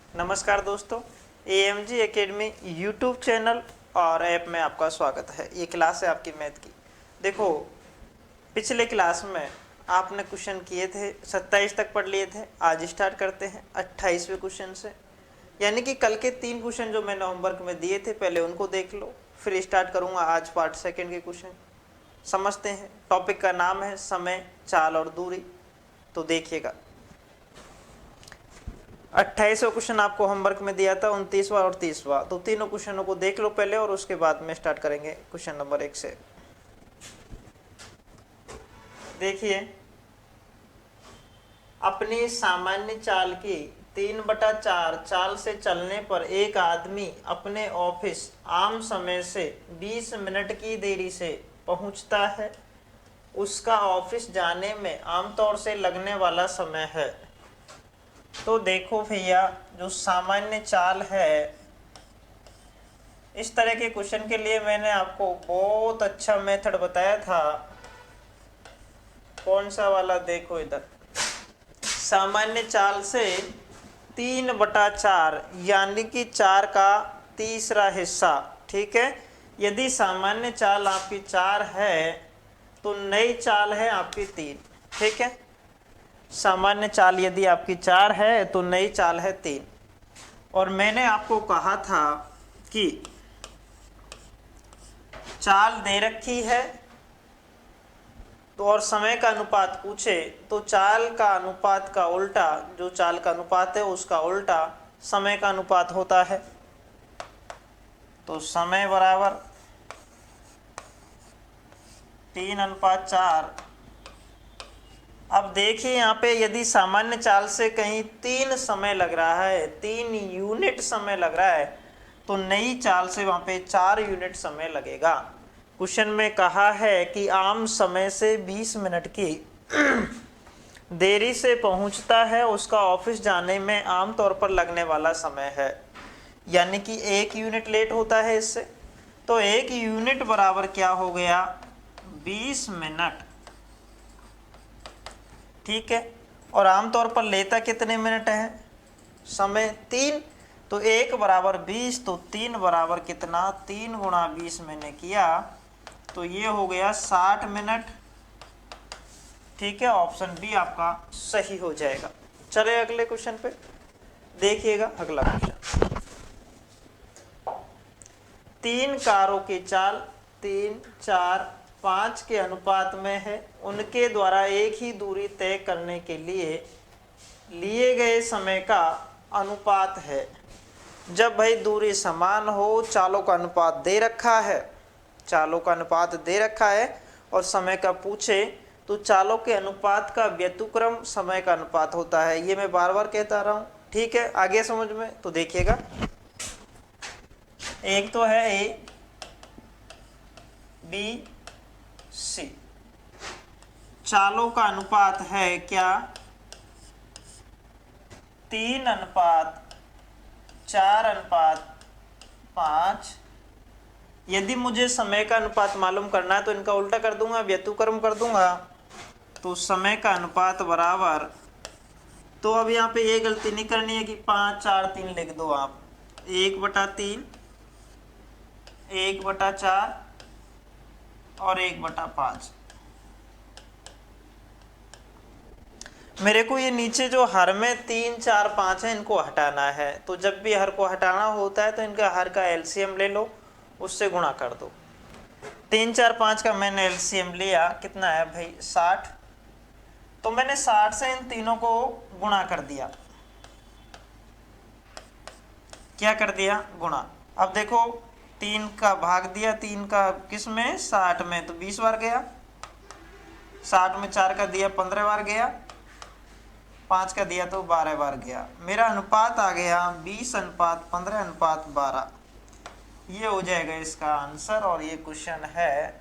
नमस्कार दोस्तों, AMG academy YouTube channel और ऐप में आपका स्वागत है। ये क्लास है आपकी मैथ की। देखो, पिछले क्लास में आपने क्वेश्चन किए थे, 27 तक पढ़ लिए थे। आज स्टार्ट करते हैं 28वें क्वेश्चन से। यानी कि कल के 3 क्वेश्चन जो मैंने होमवर्क में दिए थे, पहले उनको देख लो, फिर स्टार्ट करूँगा आज पार्ट सेकेंड के क्वेश्चन। समझते हैं। टॉपिक का नाम है समय, चाल और दूरी। तो देखिएगा, 28वां क्वेश्चन आपको होमवर्क में दिया था, 29वां और 30वां। तो तीनों क्वेश्चनों को देख लो पहले, और उसके बाद में स्टार्ट करेंगे क्वेश्चन नंबर 1 से। देखिए, अपनी सामान्य चाल की 3/4 चाल से चलने पर एक आदमी अपने ऑफिस आम समय से 20 मिनट की देरी से पहुंचता है। उसका ऑफिस जाने में आमतौर से लगने वाला समय है। तो देखो भैया, जो सामान्य चाल है, इस तरह के क्वेश्चन के लिए मैंने आपको बहुत अच्छा मेथड बताया था। कौन सा वाला? देखो इधर, सामान्य चाल से 3/4 यानी कि 4 का तीसरा हिस्सा। ठीक है, यदि सामान्य चाल आपकी 4 है तो नई चाल है आपकी 3। ठीक है, सामान्य चाल यदि आपकी 4 है तो नई चाल है 3। और मैंने आपको कहा था कि चाल दे रखी है तो और समय का अनुपात पूछे तो चाल का अनुपात का उल्टा, जो चाल का अनुपात है उसका उल्टा समय का अनुपात होता है। तो समय बराबर 3:4। अब देखिए यहाँ पे, यदि सामान्य चाल से कहीं 3 समय लग रहा है, 3 यूनिट समय लग रहा है, तो नई चाल से वहाँ पे 4 यूनिट समय लगेगा। क्वेश्चन में कहा है कि आम समय से 20 मिनट की देरी से पहुँचता है, उसका ऑफिस जाने में आमतौर पर लगने वाला समय है। यानी कि 1 यूनिट लेट होता है इससे। तो 1 यूनिट बराबर क्या हो गया? 20 मिनट। ठीक है, और आमतौर पर लेता कितने मिनट है समय? 3। तो 1 बराबर 20, तो 3 बराबर कितना? 3 गुणा 20 मैंने किया तो ये हो गया 60 मिनट। ठीक है, ऑप्शन बी आपका सही हो जाएगा। चले अगले क्वेश्चन पे देखिएगा। अगला क्वेश्चन, 3 कारों की चाल 3, 4, 5 के अनुपात में है। उनके द्वारा एक ही दूरी तय करने के लिए गए समय का अनुपात है। जब भाई दूरी समान हो, चालों का अनुपात दे रखा है, चालों का अनुपात दे रखा है और समय का पूछे तो चालों के अनुपात का व्युत्क्रम समय का अनुपात होता है। ये मैं बार बार कहता रहा हूँ। ठीक है, आगे समझ में। तो देखिएगा, एक तो है ए बी सी, चालों का अनुपात है क्या? 3:4:5। यदि मुझे समय का अनुपात मालूम करना है तो इनका उल्टा कर दूंगा, व्युत्क्रम कर दूंगा। तो समय का अनुपात बराबर, तो अब यहाँ पे ये गलती नहीं करनी है कि 5, 4, 3 लिख दो आप। 1/3, 1/4 और 1/5। मेरे को ये नीचे जो हर में 3, 4, 5 है, इनको हटाना है। तो जब भी हर को हटाना होता है तो इनका हर का एलसीएम ले लो, उससे गुणा कर दो। 3, 4, 5 का मैंने एलसीएम लिया, कितना है भाई? 60। तो मैंने 60 से इन तीनों को गुणा कर दिया। क्या कर दिया? गुणा। अब देखो, 3 का भाग दिया, 3 का किस में? 60 में, तो 20 बार गया। 60 में 4 का दिया, 15 बार गया। 5 का दिया तो 12 बार गया। मेरा अनुपात आ गया 20:15:12। ये हो जाएगा इसका आंसर। और ये क्वेश्चन है,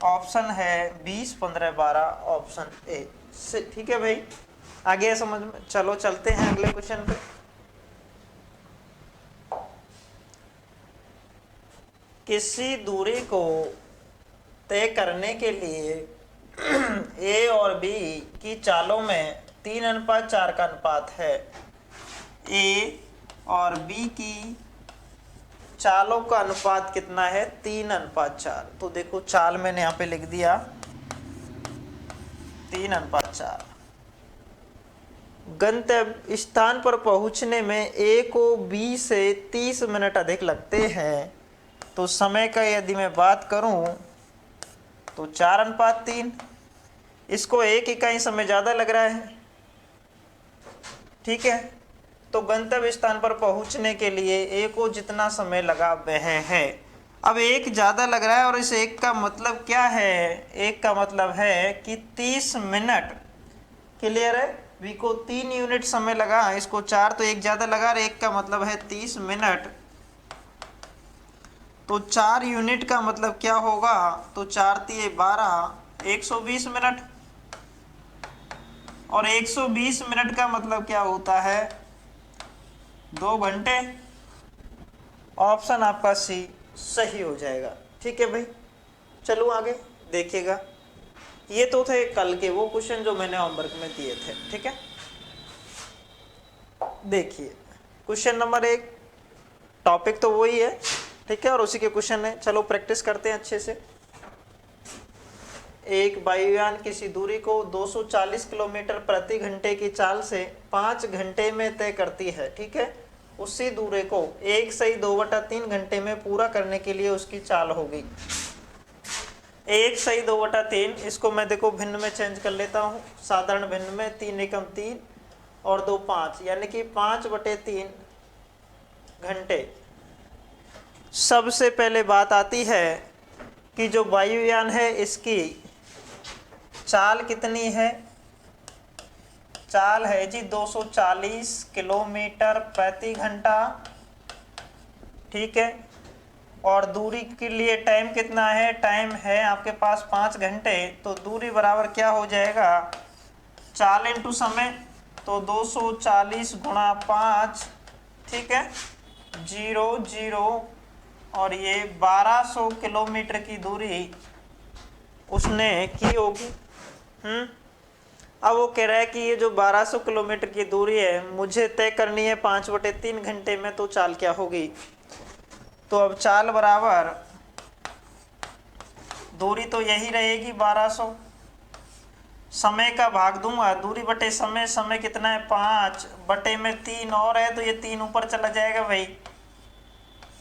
ऑप्शन है 20:15:12, ऑप्शन ए से। ठीक है भाई, आगे समझ में। चलो चलते हैं अगले क्वेश्चन पे। किसी दूरी को तय करने के लिए ए और बी की चालों में 3:4 का अनुपात है। ए और बी की चालों का अनुपात कितना है, 3:4। तो देखो चाल मैंने यहाँ पे लिख दिया 3:4। गंतव्य स्थान पर पहुंचने में ए को बी से 30 मिनट अधिक लगते हैं, तो समय का यदि मैं बात करूं तो 4:3। इसको 1 इकाई समय ज़्यादा लग रहा है, ठीक है। तो गंतव्य स्थान पर पहुंचने के लिए ए को जितना समय लगा वह है। अब 1 ज़्यादा लग रहा है और इस 1 का मतलब क्या है, 1 का मतलब है कि 30 मिनट। क्लियर है, बी को 3 यूनिट समय लगा, इसको 4, तो 1 ज़्यादा लगा और 1 का मतलब है 30 मिनट। तो 4 यूनिट का मतलब क्या होगा, तो 4 तिये 12, 120 मिनट। और 120 मिनट का मतलब क्या होता है, 2 घंटे। ऑप्शन आपका सी सही हो जाएगा, ठीक है भाई। चलो आगे देखिएगा। ये तो थे कल के वो क्वेश्चन जो मैंने होमवर्क में दिए थे, ठीक है। देखिए क्वेश्चन नंबर 1, टॉपिक तो वही है, ठीक है, और उसी के क्वेश्चन है। चलो प्रैक्टिस करते हैं अच्छे से। एक वायुयान किसी दूरी को 240 किलोमीटर प्रति घंटे की चाल से 5 घंटे में तय करती है, ठीक है। उसी दूरी को 1/2/3 घंटे में पूरा करने के लिए उसकी चाल होगी 1/2/3। इसको मैं देखो भिन्न में चेंज कर लेता हूँ, साधारण भिन्न में 3 एकम 3 और 2 5, यानी कि 5/3 घंटे। सबसे पहले बात आती है कि जो वायुयान है इसकी चाल कितनी है, चाल है जी 240 किलोमीटर प्रति घंटा, ठीक है। और दूरी के लिए टाइम कितना है, टाइम है आपके पास 5 घंटे। तो दूरी बराबर क्या हो जाएगा, चाल इंटू समय, तो 240 गुणा 5, ठीक है, 0 0, और ये 1200 किलोमीटर की दूरी उसने की होगी। अब वो कह रहा है कि ये जो 1200 किलोमीटर की दूरी है मुझे तय करनी है 5/3 घंटे में, तो चाल क्या होगी। तो अब चाल बराबर दूरी तो यही रहेगी 1200, समय का भाग दूंगा दूरी बटे समय, समय कितना है 5/3 और है, तो ये 3 ऊपर चला जाएगा भाई।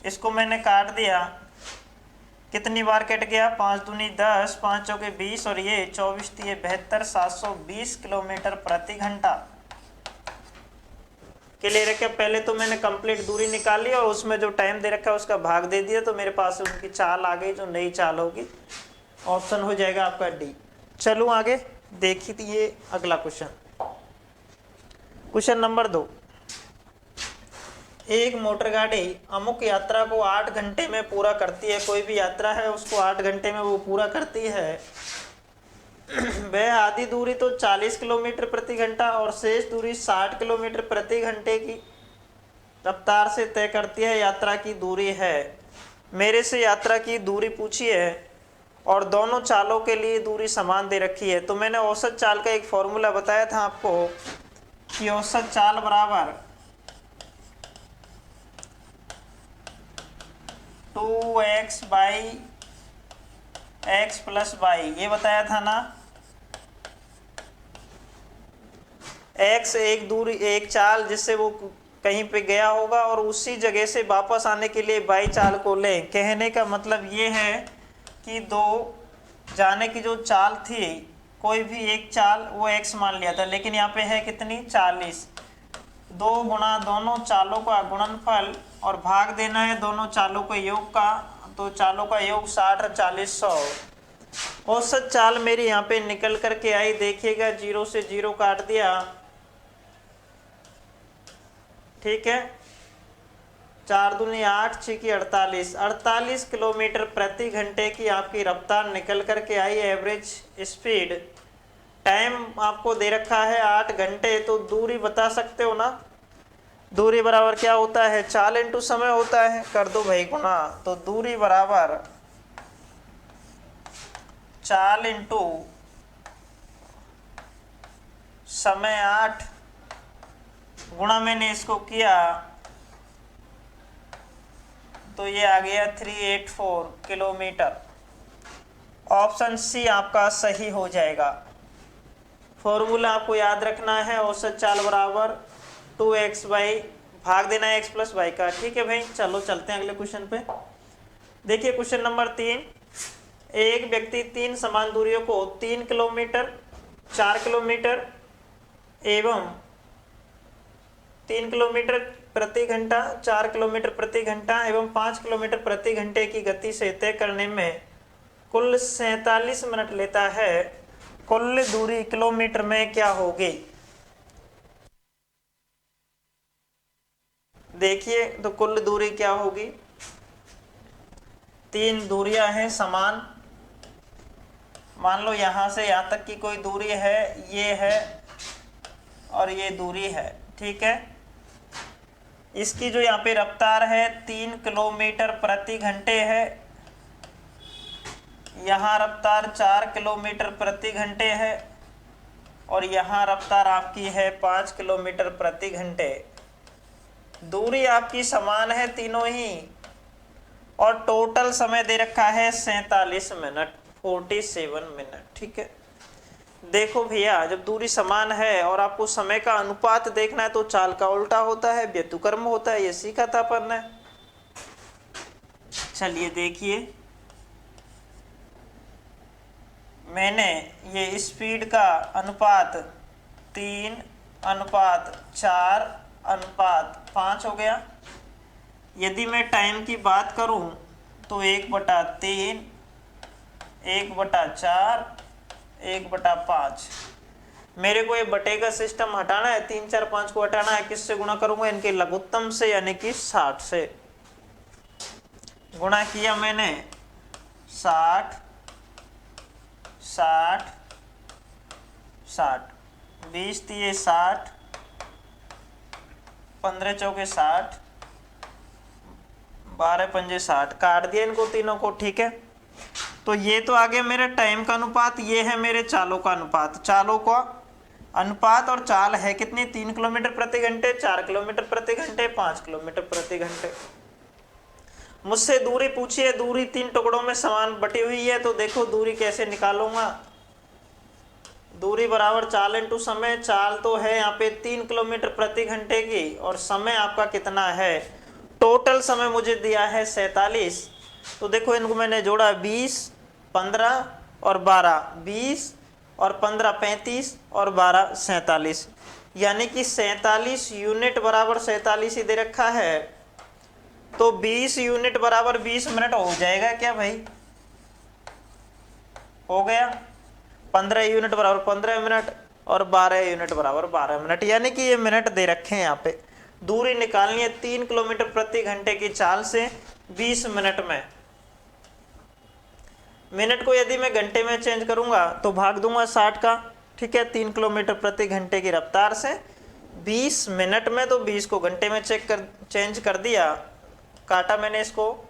इसको मैंने काट दिया, कितनी बार कट गया, 5 दूनी 10, 5 चौके 20, और ये 24 तिये 72, 720 किलोमीटर प्रति घंटा। क्लियर है क्या। पहले तो मैंने कंप्लीट दूरी निकाल ली और उसमें जो टाइम दे रखा है उसका भाग दे दिया, तो मेरे पास उनकी चाल आ गई, जो नई चाल होगी। ऑप्शन हो जाएगा आपका डी। चलो आगे देखिए अगला क्वेश्चन, क्वेश्चन नंबर 2। एक मोटर गाड़ी अमुक यात्रा को 8 घंटे में पूरा करती है। कोई भी यात्रा है उसको 8 घंटे में वो पूरा करती है। वह आधी दूरी तो 40 किलोमीटर प्रति घंटा और शेष दूरी 60 किलोमीटर प्रति घंटे की रफ्तार से तय करती है। यात्रा की दूरी है, मेरे से यात्रा की दूरी पूछी है और दोनों चालों के लिए दूरी समान दे रखी है। तो मैंने औसत चाल का एक फॉर्मूला बताया था आपको कि औसत चाल बराबर 2x by x plus Y, ये बताया था ना। x एक दूरी, एक चाल जिससे वो कहीं पे गया होगा और उसी जगह से वापस आने के लिए बाई चाल को लें। कहने का मतलब ये है कि दो जाने की जो चाल थी, कोई भी एक चाल वो x मान लिया था, लेकिन यहाँ पे है कितनी 40। 2 गुणा दोनों चालों का गुणनफल और भाग देना है दोनों चालों के योग का, तो चालों का योग 60 और 40 100। औसत चाल मेरी यहाँ पे निकल करके आई, देखिएगा 0 से 0 काट दिया, ठीक है। 4 दूनी 8, 6 की 48, 48 किलोमीटर प्रति घंटे की आपकी रफ्तार निकल करके आई, एवरेज स्पीड। टाइम आपको दे रखा है 8 घंटे, तो दूरी बता सकते हो ना। दूरी बराबर क्या होता है, चाल इंटू समय होता है, कर दो भाई गुणा। तो दूरी बराबर चाल इंटू समय 8, गुणा मैंने इसको किया तो ये आ गया 384 किलोमीटर। ऑप्शन सी आपका सही हो जाएगा। फॉर्मूला आपको याद रखना है, औसत चाल बराबर 2x बाई भाग देना है x प्लस वाई का। ठीक है भाई, चलो चलते हैं अगले क्वेश्चन पे। देखिए क्वेश्चन नंबर 3, एक व्यक्ति 3 समान दूरियों को 3 किलोमीटर, 4 किलोमीटर एवं 3 किलोमीटर प्रति घंटा, 4 किलोमीटर प्रति घंटा एवं 5 किलोमीटर प्रति घंटे की गति से तय करने में कुल 47 मिनट लेता है। कुल दूरी किलोमीटर में क्या होगी? देखिए तो कुल दूरी क्या होगी, 3 दूरियां हैं समान, मान लो यहां से यहां तक की कोई दूरी है, ये है और ये दूरी है। ठीक है, इसकी जो यहाँ पे रफ्तार है 3 किलोमीटर प्रति घंटे है, यहाँ रफ्तार 4 किलोमीटर प्रति घंटे है और यहाँ रफ्तार आपकी है 5 किलोमीटर प्रति घंटे। दूरी आपकी समान है तीनों ही और टोटल समय दे रखा है 47 मिनट, 47 मिनट। ठीक है, देखो भैया जब दूरी समान है और आपको समय का अनुपात देखना है तो चाल का उल्टा होता है, व्यतिक्रम होता है, ये सीखा था अपन ने। चलिए देखिए, मैंने ये स्पीड का अनुपात 3:4:5 हो गया। यदि मैं टाइम की बात करूं तो 1/3, 1/4, 1/5। मेरे को ये बटे का सिस्टम हटाना है, 3, 4, 5 को हटाना है। किससे गुणा करूंगा? इनके लघुत्तम से, यानी कि 60 से गुणा किया मैंने। 60, 60, 60, 20 दिए 60, 15 चौके 60, 12 पंजे 60, काट दिया इनको तीनों को। ठीक है, तो ये तो आ गया मेरे टाइम का अनुपात, ये है मेरे चालों का अनुपात। चालों का अनुपात और चाल है कितनी? 3 किलोमीटर प्रति घंटे, 4 किलोमीटर प्रति घंटे, 5 किलोमीटर प्रति घंटे। मुझसे दूरी पूछी है, दूरी 3 टुकड़ों में समान बटी हुई है, तो देखो दूरी कैसे निकालूंगा। दूरी बराबर चाल इंटू समय। चाल तो है यहाँ पे 3 किलोमीटर प्रति घंटे की और समय आपका कितना है? टोटल समय मुझे दिया है 47। तो देखो इनको मैंने जोड़ा, 20, 15 और 12, 20 और 15 35 और 12 47, यानी कि 47 यूनिट बराबर 47 ही दे रखा है। तो 20 यूनिट बराबर 20 मिनट हो जाएगा क्या भाई? हो गया। 15 यूनिट बराबर 15 मिनट और 12 यूनिट बराबर 12 मिनट, यानी कि ये मिनट दे रखे हैं यहाँ पे। दूरी निकालनी है 3 किलोमीटर प्रति घंटे की चाल से 20 मिनट में। मिनट को यदि मैं घंटे में चेंज करूंगा तो भाग दूंगा 60 का। ठीक है, 3 किलोमीटर प्रति घंटे की रफ्तार से 20 मिनट में, तो 20 को घंटे में चेंज कर दिया, काटा मैंने इसको।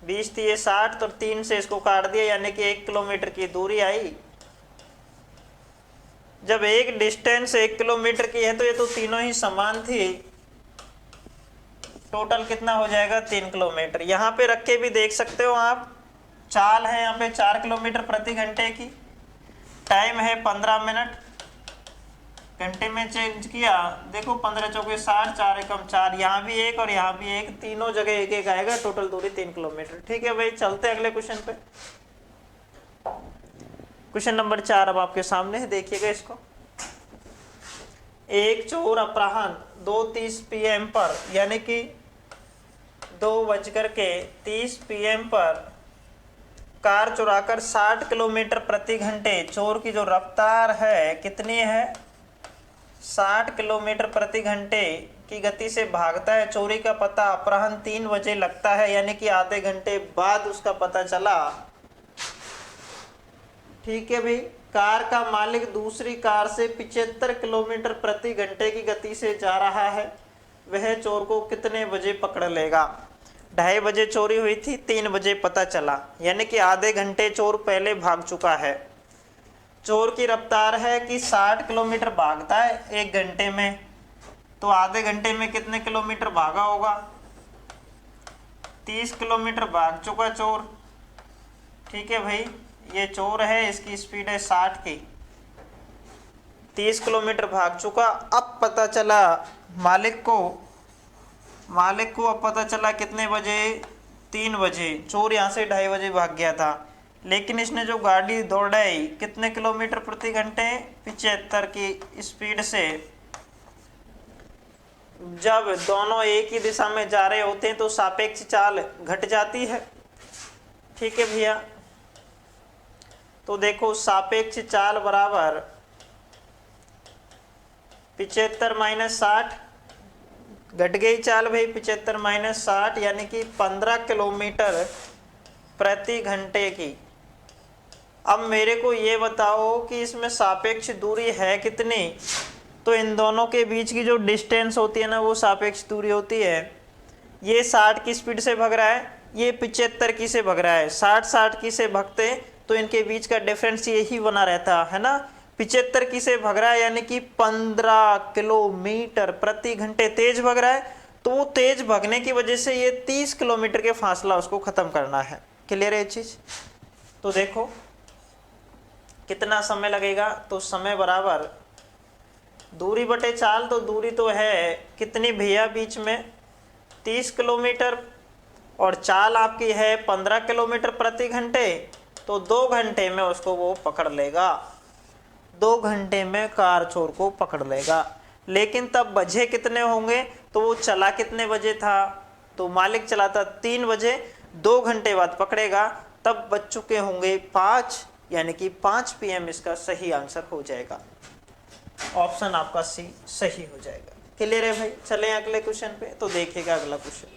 20 दिए 60, तो 3 से इसको काट दिया, यानी कि 1 किलोमीटर की दूरी आई। जब एक डिस्टेंस 1 किलोमीटर की है तो ये तो तीनों ही समान थी। टोटल कितना हो जाएगा? 3 किलोमीटर। यहाँ पे रख के भी देख सकते हो आप। चाल है यहाँ पे 4 किलोमीटर प्रति घंटे की, टाइम है 15 मिनट, घंटे में चेंज किया। देखो 15 चौके 60, 4 एकम 4, यहाँ भी 1 और यहाँ भी 1, तीनों जगह 1-1 आएगा। टोटल दूरी 3 किलोमीटर। ठीक है भाई, चलते हैं अगले क्वेश्चन पे। क्वेश्चन नंबर 4 अब आपके सामने है, देखिएगा इसको। एक चोर अपराह्न 2:30 PM पर, यानी कि 2:30 PM पर कार चुराकर 60 किलोमीटर प्रति घंटे, चोर की जो रफ्तार है कितनी है? 60 किलोमीटर प्रति घंटे की गति से भागता है। चोरी का पता अपराह्न 3 बजे लगता है, यानी कि आधे घंटे बाद उसका पता चला। ठीक है भाई, कार का मालिक दूसरी कार से 75 किलोमीटर प्रति घंटे की गति से जा रहा है। वह चोर को कितने बजे पकड़ लेगा? 2:30 बजे चोरी हुई थी, 3 बजे पता चला, यानी कि आधे घंटे चोर पहले भाग चुका है। चोर की रफ्तार है कि 60 किलोमीटर भागता है 1 घंटे में, तो आधे घंटे में कितने किलोमीटर भागा होगा? 30 किलोमीटर भाग चुका चोर। ठीक है भाई, ये चोर है, इसकी स्पीड है 60 की, 30 किलोमीटर भाग चुका। अब पता चला मालिक को अब पता चला कितने बजे? 3 बजे। चोर यहाँ से 2:30 बजे भाग गया था, लेकिन इसने जो गाड़ी दौड़ाई कितने किलोमीटर प्रति घंटे? 75 की स्पीड से। जब दोनों एक ही दिशा में जा रहे होते हैं तो सापेक्ष चाल घट जाती है। ठीक है भैया, तो देखो सापेक्ष चाल बराबर 75 माइनस 60, घट गई चाल भाई 75 माइनस 60, यानी कि 15 किलोमीटर प्रति घंटे की। अब मेरे को ये बताओ कि इसमें सापेक्ष दूरी है कितनी? तो इन दोनों के बीच की जो डिस्टेंस होती है ना, वो सापेक्ष दूरी होती है। ये 60 की स्पीड से भाग रहा है, ये 75 की से भाग रहा है। 60 की से भागते तो इनके बीच का डिफरेंस यही बना रहता है ना। 75 की से भाग रहा है यानी कि 15 किलोमीटर प्रति घंटे तेज भाग रहा है, तो वो तेज भागने की वजह से ये 30 किलोमीटर के फासला उसको खत्म करना है। क्लियर है ये चीज? तो देखो कितना समय लगेगा, तो समय बराबर दूरी बटे चाल। तो दूरी तो है कितनी भैया बीच में? 30 किलोमीटर, और चाल आपकी है 15 किलोमीटर प्रति घंटे, तो 2 घंटे में उसको वो पकड़ लेगा। 2 घंटे में कार चोर को पकड़ लेगा। लेकिन तब बजे कितने होंगे? तो वो चला कितने बजे था? तो मालिक चलाता 3 बजे, 2 घंटे बाद पकड़ेगा, तब बज चुके होंगे 5, यानी कि 5 PM इसका सही आंसर हो जाएगा। ऑप्शन आपका सी सही हो जाएगा। क्लियर है भाई? चलें अगले क्वेश्चन पे। तो देखिएगा अगला क्वेश्चन,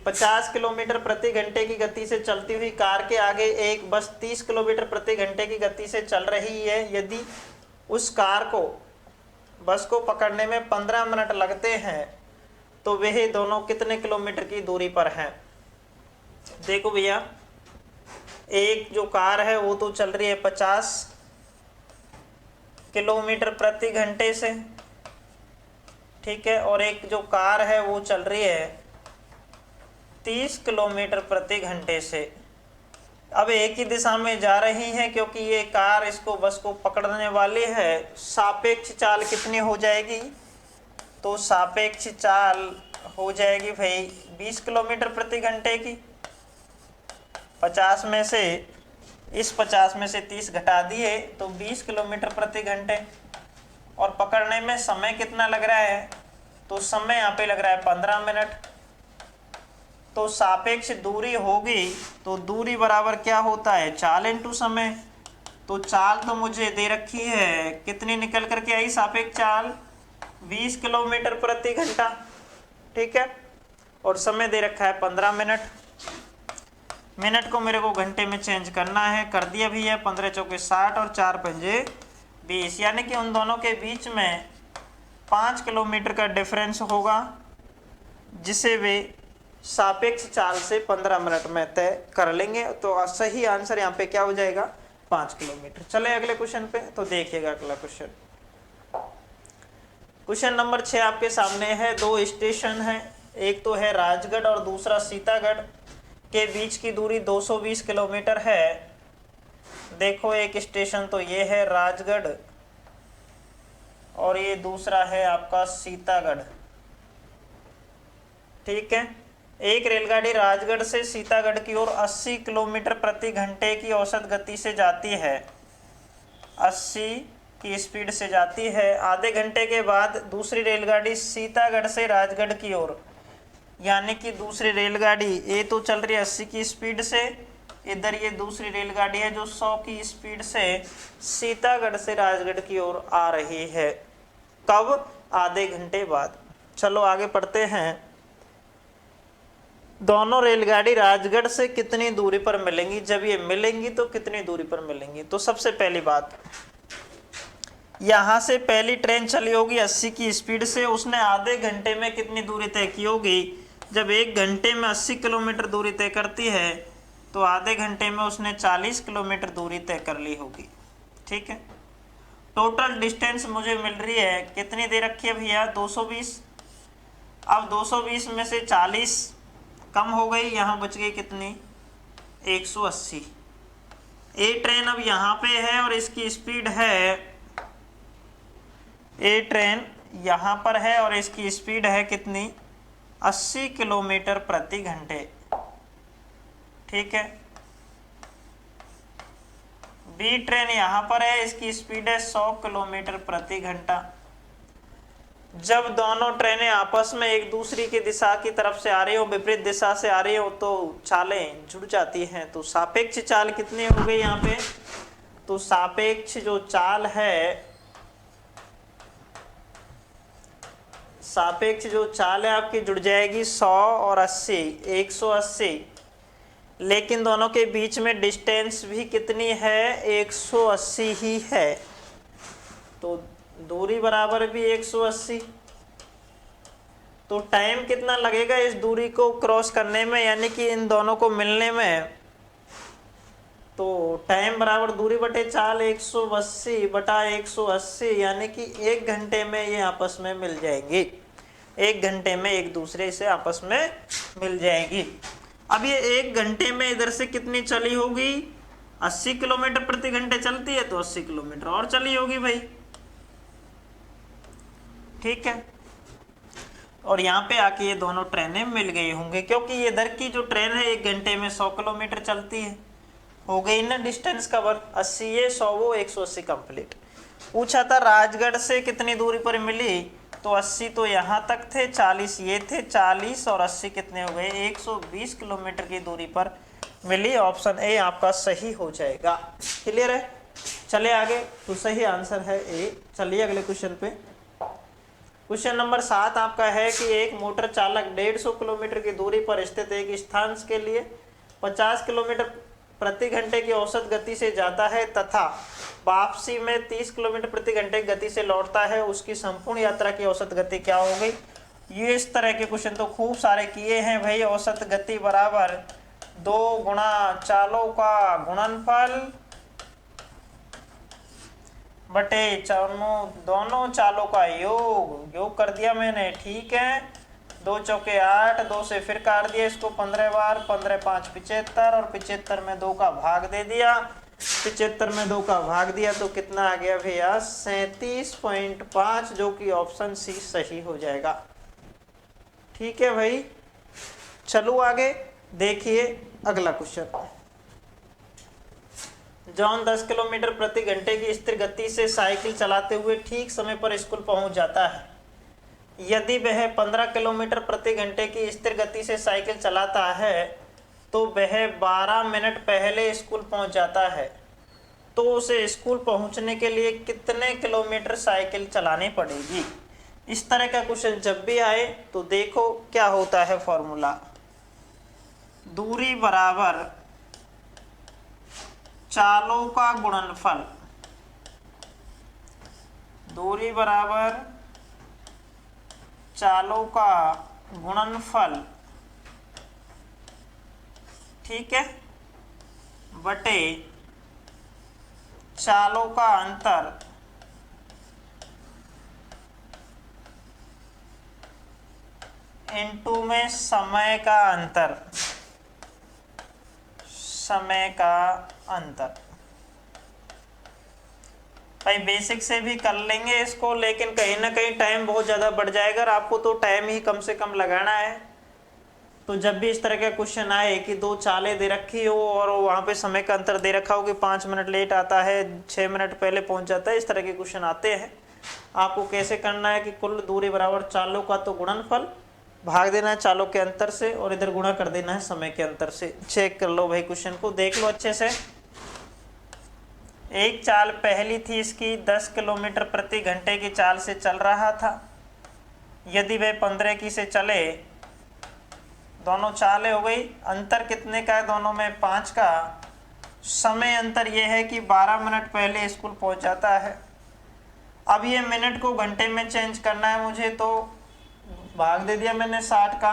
50 किलोमीटर प्रति घंटे की गति से चलती हुई कार के आगे एक बस 30 किलोमीटर प्रति घंटे की गति से चल रही है। यदि उस कार को बस को पकड़ने में 15 मिनट लगते हैं तो वह दोनों कितने किलोमीटर की दूरी पर हैं? देखो भैया, एक जो कार है वो तो चल रही है 50 किलोमीटर प्रति घंटे से, ठीक है, और एक जो कार है वो चल रही है 30 किलोमीटर प्रति घंटे से। अब एक ही दिशा में जा रही है क्योंकि ये कार इसको बस को पकड़ने वाली है। सापेक्ष चाल कितनी हो जाएगी? तो सापेक्ष चाल हो जाएगी भाई 20 किलोमीटर प्रति घंटे की। 50 में से 30 घटा दिए तो 20 किलोमीटर प्रति घंटे। और पकड़ने में समय कितना लग रहा है? तो समय यहाँ पे लग रहा है 15 मिनट। तो सापेक्ष दूरी होगी, तो दूरी बराबर क्या होता है? चाल इंटू समय। तो चाल तो मुझे दे रखी है, कितनी निकल करके आई सापेक्ष चाल? 20 किलोमीटर प्रति घंटा, ठीक है, और समय दे रखा है 15 मिनट। मिनट को मेरे को घंटे में चेंज करना है, कर दिया भी है। 15 चौके 60 और 4 पंजे 20, यानी कि उन दोनों के बीच में 5 किलोमीटर का डिफरेंस होगा, जिसे वे सापेक्ष चाल से 15 मिनट में तय कर लेंगे। तो सही आंसर यहाँ पे क्या हो जाएगा? 5 किलोमीटर। चले अगले क्वेश्चन पे। तो देखिएगा अगला क्वेश्चन, क्वेश्चन नंबर 6 आपके सामने है। 2 स्टेशन है, एक तो है राजगढ़ और दूसरा सीतागढ़, के बीच की दूरी 220 किलोमीटर है। देखो एक स्टेशन तो ये है राजगढ़ और ये दूसरा है आपका सीतागढ़, ठीक है। एक रेलगाड़ी राजगढ़ से सीतागढ़ की ओर 80 किलोमीटर प्रति घंटे की औसत गति से जाती है, 80 की स्पीड से जाती है। आधे घंटे के बाद दूसरी रेलगाड़ी सीतागढ़ से राजगढ़ की ओर, यानी कि दूसरी रेलगाड़ी ये तो चल रही है 80 की स्पीड से, इधर ये दूसरी रेलगाड़ी है जो 100 की स्पीड से सीतागढ़ से राजगढ़ की ओर आ रही है। कब? आधे घंटे बाद। चलो आगे पढ़ते हैं। दोनों रेलगाड़ी राजगढ़ से कितनी दूरी पर मिलेंगी? जब ये मिलेंगी तो कितनी दूरी पर मिलेंगी? तो सबसे पहली बात, यहाँ से पहली ट्रेन चली होगी 80 की स्पीड से, उसने आधे घंटे में कितनी दूरी तय की होगी? जब 1 घंटे में 80 किलोमीटर दूरी तय करती है तो आधे घंटे में उसने 40 किलोमीटर दूरी तय कर ली होगी। ठीक है, टोटल डिस्टेंस मुझे मिल रही है, कितनी दे रखी है भैया, 220। अब 220 में से 40 कम हो गई, यहाँ बच गई कितनी, 180। ए ट्रेन अब यहाँ पे है और इसकी स्पीड है, ए ट्रेन यहाँ पर है और इसकी स्पीड है कितनी, 80 किलोमीटर प्रति घंटे। ठीक है, बी ट्रेन यहाँ पर है, इसकी स्पीड है 100 किलोमीटर प्रति घंटा। जब दोनों ट्रेनें आपस में एक दूसरी की दिशा की तरफ से आ रही हो, विपरीत दिशा से आ रही हो, तो चालें जुड़ जाती हैं। तो सापेक्ष चाल कितनी हो गई यहाँ पे, तो सापेक्ष जो चाल है, सापेक्ष जो चाल है आपकी जुड़ जाएगी 100 और 80, 180। लेकिन दोनों के बीच में डिस्टेंस भी कितनी है, 180 ही है, तो दूरी बराबर भी 180। तो टाइम कितना लगेगा इस दूरी को क्रॉस करने में, यानी कि इन दोनों को मिलने में, तो टाइम बराबर दूरी बटे चाल 180 बटा 180, यानी कि 1 घंटे में ये आपस में मिल जाएंगी, 1 घंटे में एक दूसरे से आपस में मिल जाएगी। अब ये 1 घंटे में इधर से कितनी चली होगी, 80 किलोमीटर प्रति घंटे चलती है, तो 80 किलोमीटर और चली होगी भाई। ठीक है, और यहाँ पे आके ये दोनों ट्रेनें मिल गई होंगे, क्योंकि ये इधर की जो ट्रेन है 1 घंटे में 100 किलोमीटर चलती है, हो गई ना डिस्टेंस कवर, 80 ये 100 वो 180 कंप्लीट। पूछा था राजगढ़ से कितनी दूरी पर मिली, तो 80 तो यहाँ तक थे, 40 ये थे, 40 और 80 कितने हो गए, 120 किलोमीटर की दूरी पर मिली। ऑप्शन ए आपका सही हो जाएगा। क्लियर है, चले आगे, तो सही आंसर है ए। चलिए अगले क्वेश्चन पे। क्वेश्चन नंबर 7 आपका है कि एक मोटर चालक 150 किलोमीटर की दूरी पर स्थित एक स्थान के लिए 50 किलोमीटर प्रति घंटे की औसत गति से जाता है तथा वापसी में 30 किलोमीटर प्रति घंटे की गति से लौटता है, उसकी संपूर्ण यात्रा की औसत गति क्या हो गई। ये इस तरह के क्वेश्चन तो खूब सारे किए हैं भाई। औसत गति बराबर 2 गुणा चालों का गुणनफल बटे दोनों चालों का योग कर दिया मैंने। ठीक है, 2 चौके 8, 2 से फिर काट दिया इसको 15 बार, 15 5 75 और 75 में 2 का भाग दे दिया, 75 में 2 का भाग दिया तो कितना आ गया भैया, 37.5, जो कि ऑप्शन सी सही हो जाएगा। ठीक है भाई, चलो आगे देखिए अगला क्वेश्चन। जॉन 10 किलोमीटर प्रति घंटे की स्थिर गति से साइकिल चलाते हुए ठीक समय पर स्कूल पहुंच जाता है। यदि वह 15 किलोमीटर प्रति घंटे की स्थिर गति से साइकिल चलाता है तो वह 12 मिनट पहले स्कूल पहुंच जाता है, तो उसे स्कूल पहुंचने के लिए कितने किलोमीटर साइकिल चलानी पड़ेगी। इस तरह का क्वेश्चन जब भी आए तो देखो क्या होता है फॉर्मूला, दूरी बराबर चालों का गुणनफल, दूरी बराबर चालों का गुणनफल, ठीक है, बटे चालों का अंतर इनटू में समय का अंतर, समय का अंतर। भाई बेसिक से भी कर लेंगे इसको, लेकिन कहीं ना कहीं टाइम बहुत ज़्यादा बढ़ जाएगा और आपको तो टाइम ही कम से कम लगाना है। तो जब भी इस तरह का क्वेश्चन आए कि 2 चालें दे रखी हो और वहाँ पे समय का अंतर दे रखा हो कि 5 मिनट लेट आता है, 6 मिनट पहले पहुँच जाता है, इस तरह के क्वेश्चन आते हैं, आपको कैसे करना है कि कुल दूरी बराबर चालों का तो गुणनफल भाग देना है चालों के अंतर से और इधर गुणा कर देना है समय के अंतर से। चेक कर लो भाई, क्वेश्चन को देख लो अच्छे से। एक चाल पहली थी, इसकी 10 किलोमीटर प्रति घंटे की चाल से चल रहा था। यदि वह 15 की से चले, दोनों चालें हो गई, अंतर कितने का है दोनों में, 5 का। समय अंतर यह है कि 12 मिनट पहले स्कूल पहुंच जाता है। अब ये मिनट को घंटे में चेंज करना है मुझे, तो भाग दे दिया मैंने 60 का।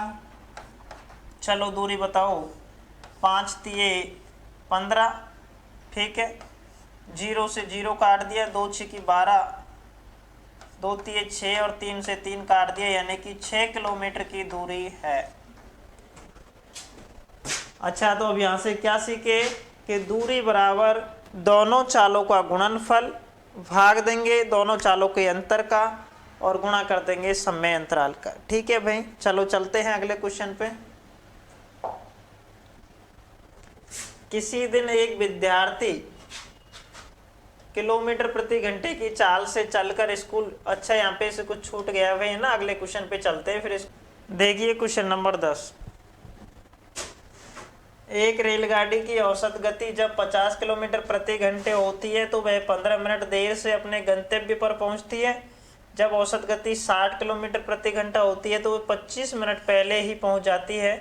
चलो दूरी बताओ, 5 तिये 15, ठीक है। 0 से 0 काट दिया, 2 छिकी 12, 2 तिये 6 और 3 से 3 काट दिया, यानी कि 6 किलोमीटर की दूरी है। अच्छा, तो अब यहाँ से क्या सीखे कि दूरी बराबर दोनों चालों का गुणनफल भाग देंगे दोनों चालों के अंतर का और गुणा कर देंगे समय अंतराल का। ठीक है भाई, चलो चलते हैं अगले क्वेश्चन पे। किसी दिन एक विद्यार्थी किलोमीटर प्रति घंटे की चाल से चलकर स्कूल, अच्छा यहाँ पे से कुछ छूट गया भाई है ना, अगले क्वेश्चन पे चलते हैं फिर। देखिए क्वेश्चन नंबर 10, एक रेलगाड़ी की औसत गति जब 50 किलोमीटर प्रति घंटे होती है तो वह 15 मिनट देर से अपने गंतव्य पर पहुंचती है। जब औसत गति 60 किलोमीटर प्रति घंटा होती है तो वह 25 मिनट पहले ही पहुंच जाती है।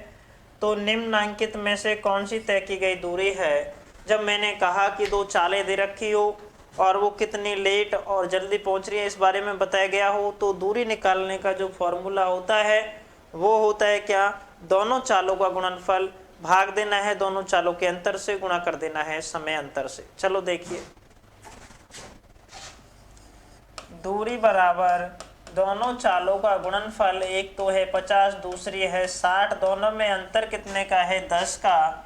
तो निम्नलिखित में से कौन सी तय की गई दूरी है? जब मैंने कहा कि दो चालें दे रखी हो और वो कितनी लेट और जल्दी पहुंच रही है इस बारे में बताया गया हो, तो दूरी निकालने का जो फॉर्मूला होता है वो होता है क्या? दोनों चालों का गुणनफल भाग देना है दोनों चालों के अंतर से, गुणा कर देना है समय अंतर से। चलो देखिए, दूरी बराबर दोनों चालों का गुणनफल, एक तो है 50 दूसरी है 60, दोनों में अंतर कितने का है? 10 का।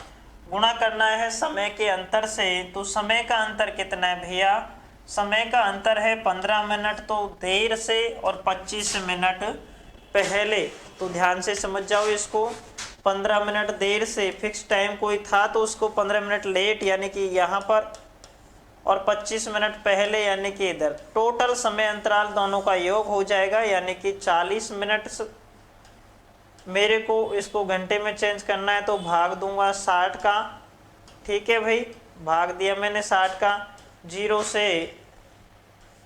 गुणा करना है समय के अंतर से, तो समय का अंतर कितना है भैया? समय का अंतर है 15 मिनट, तो देर से और 25 मिनट पहले। तो ध्यान से समझ जाओ इसको, 15 मिनट देर से, फिक्स टाइम कोई था तो उसको 15 मिनट लेट यानी कि यहाँ पर, और 25 मिनट पहले यानी कि इधर। टोटल समय अंतराल दोनों का योग हो जाएगा यानी कि 40 मिनट। मेरे को इसको घंटे में चेंज करना है तो भाग दूंगा 60 का। ठीक है भाई, भाग दिया मैंने 60 का। 0 से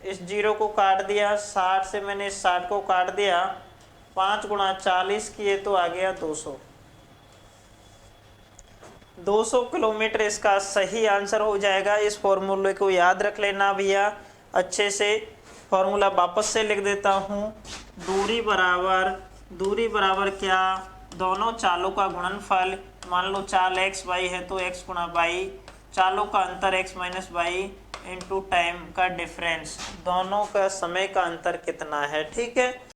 इस 0 को काट दिया, 60 से मैंने इस 60 को काट दिया, 5 गुणा 40 किए तो आ गया 200। 200 किलोमीटर इसका सही आंसर हो जाएगा। इस फॉर्मूले को याद रख लेना भैया अच्छे से। फॉर्मूला वापस से लिख देता हूँ, दूरी बराबर क्या? दोनों चालों का गुणनफल, मान लो चाल x y है तो x गुणा y, चालों का अंतर x minus y into time का डिफरेंस, दोनों का समय का अंतर कितना है। ठीक है।